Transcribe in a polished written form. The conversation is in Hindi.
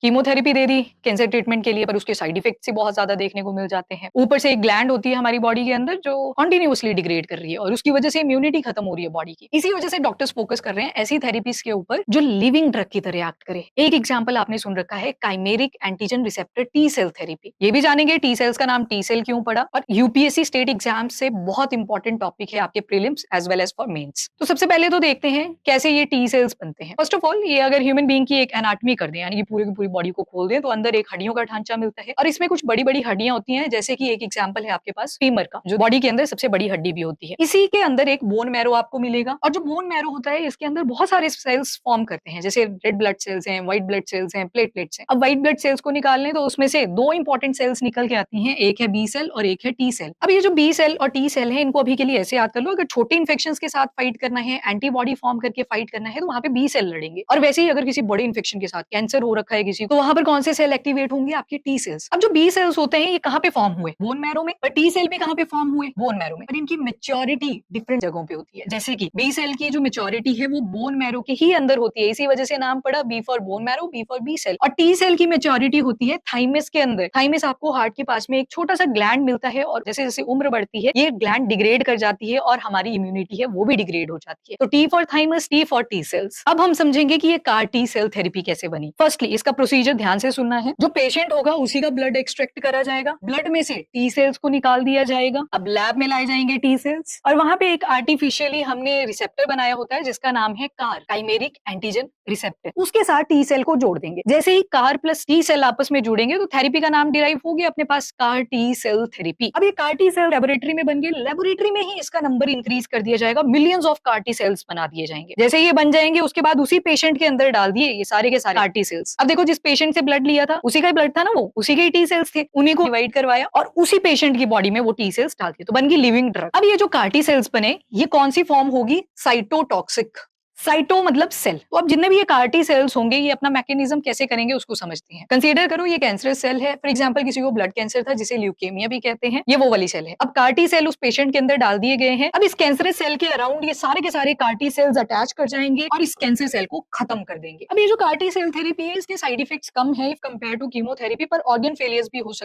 कीमोथेरेपी दे दी कैंसर ट्रीटमेंट के लिए, पर उसके साइड इफेक्ट्स ही बहुत ज़्यादा देखने को मिल जाते हैं। ऊपर से एक ग्लैंड होती है हमारी बॉडी के अंदर जो कंटीन्यूअसली डिग्रेड कर रही है और उसकी वजह से इम्यूनिटी खत्म हो रही है बॉडी की। इसी वजह से डॉक्टर्स फोकस कर रहे हैं ऐसी थेरेपीज के ऊपर जो लिविंग ड्रग की तरह एक्ट करे। एक एग्जांपल आपने सुन रखा है chimeric antigen receptor T cell therapy. ये भी जानेंगे टी सेल्स का नाम टी सेल क्यों पड़ा, और यूपीएससी स्टेट एग्जाम से बहुत इंपॉर्टेंट टॉपिक है आपके prelims as well as for mains. तो सबसे पहले तो देखते हैं कैसे ये टी सेल्स बनते हैं। फर्स्ट ऑफ ऑल, ये अगर ह्यूमन बीइंग की एक एनाटॉमी कर दें, यानी कि पूरी की पूरी बॉडी को खोल दें, तो अंदर एक हड्डियों का ढांचा मिलता है और इसमें कुछ बड़ी-बड़ी हड्डियां होती हैं, जैसे कि एक एग्जांपल है आपके पास फीमर का, जो बॉडी के अंदर सबसे बड़ी हड्डी भी होती है। इसी के अंदर एक बोन मैरो आपको मिलेगा, और जो बोन मैरो होता है इसके अंदर बहुत सारे सेल्स फॉर्म करते हैं, जैसे रेड ब्लड सेल्स हैं, व्हाइट ब्लड सेल्स हैं, प्लेटलेट्स हैं। अब व्हाइट ब्लड सेल्स को निकालने तो उसमें से दो इंपॉर्टेंट सेल्स निकल के आती हैं, एक है बी सेल और एक है टी सेल। अब ये जो बी सेल और टी सेल है, इनको अभी के लिए ऐसे याद कर लो, अगर छोटे इन्फेक्शंस के साथ फाइट करना है, एंटीबॉडी फॉर्म करके फाइट करना है, तो वहां पे बी सेल लड़ेंगे। और वैसे ही अगर किसी बड़े इन्फेक्शन के साथ कैंसर हो रखा है किसी, तो वहां पर कौन से सेल एक्टिवेट होंगे? आपके टी सेल्स। अब जो बी सेल्स होते हैं ये कहाँ पे फॉर्म हुए? बोन मैरो में। और टी सेल भी कहाँ पे फॉर्म हुए? बोन मैरो में। पर इनकी मेच्योरिटी डिफरेंट जगहों पे होती है, जैसे कि बी सेल की जो मेच्योरिटी है वो बोन मैरो के ही अंदर होती है, इसी वजह से नाम पड़ा B for bone marrow, B for B cell. और टी सेल की मेच्योरिटी होती है थाइमस के अंदर। थाइमस आपको हार्ट के पास में एक छोटा सा ग्लैंड मिलता है, और जैसे जैसे उम्र बढ़ती है ये ग्लैंड डिग्रेड कर जाती है और हमारी इम्यूनिटी है वो भी डिग्रेड हो जाती है। तो T for thymus, T for T cells. अब हम समझेंगे कि ये कार टी सेल थेरेपी कैसे बनी। फर्स्टली इसका प्रोसीजर ध्यान से सुनना है। जो पेशेंट होगा उसी का ब्लड एक्सट्रैक्ट करा जाएगा, ब्लड में से टी सेल्स को निकाल दिया जाएगा। अब लैब में लाए जाएंगे टी सेल्स, और वहां पे एक आर्टिफिशियली हमने रिसेप्टर बनाया होता है जिसका नाम है कार, काइमेरिक एंटीजन रिसेप्टर। उसके साथ टी सेल को जोड़ देंगे। जैसे ही कार प्लस टी सेल आपस में जुड़ेंगे तो थेरेपी का नाम डिराइव हो गया अपने पास, कार टी सेल थेरेपी। अब ये कार टी सेल लेबोरेटरी में बन गए, लेबोरेटरी में ही इसका नंबर इंक्रीज कर दिया जाएगा, millions of car T cells बना दिए जाएंगे। जैसे ये बन जाएंगे उसके बाद उसी पेशेंट के अंदर डाल दिए ये सारे के सारे कार टी सेल्स। अब देखो जिस पेशेंट से ब्लड लिया था उसी का ही ब्लड था ना, वो उसी के ही टी सेल्स थे, उन्हीं को डिवाइड करवाया और उसी पेशेंट की बॉडी में वो टी सेल्स डाल दिए, तो बन गई लिविंग ड्रग। अब ये जो कार टी सेल्स बने ये कौन सी फॉर्म होगी? साइटोटॉक्सिक। साइटो मतलब सेल। तो अब जितने भी ये कार्टी सेल्स होंगे ये अपना मैकेनिज्म कैसे करेंगे उसको समझते हैं। कंसीडर करो ये कैंसरस सेल है, फॉर एग्जांपल किसी को ब्लड कैंसर था जिसे ल्यूकेमिया भी कहते हैं, ये वो वाली सेल है। अब कार्टी सेल उस पेशेंट के अंदर डाल दिए गए हैं। अब इस कैंसरस सेल के अराउंड ये सारे के सारे कार्टी सेल्स अटैच कर जाएंगे और इस कैंसर सेल को खत्म कर देंगे। अब ये जो कार्टी सेल थेरेपी है इसके साइड इफेक्ट्स कम है कंपेयर टू कीमोथेरेपी, पर ऑर्गन फेलियर्स भी हो सकते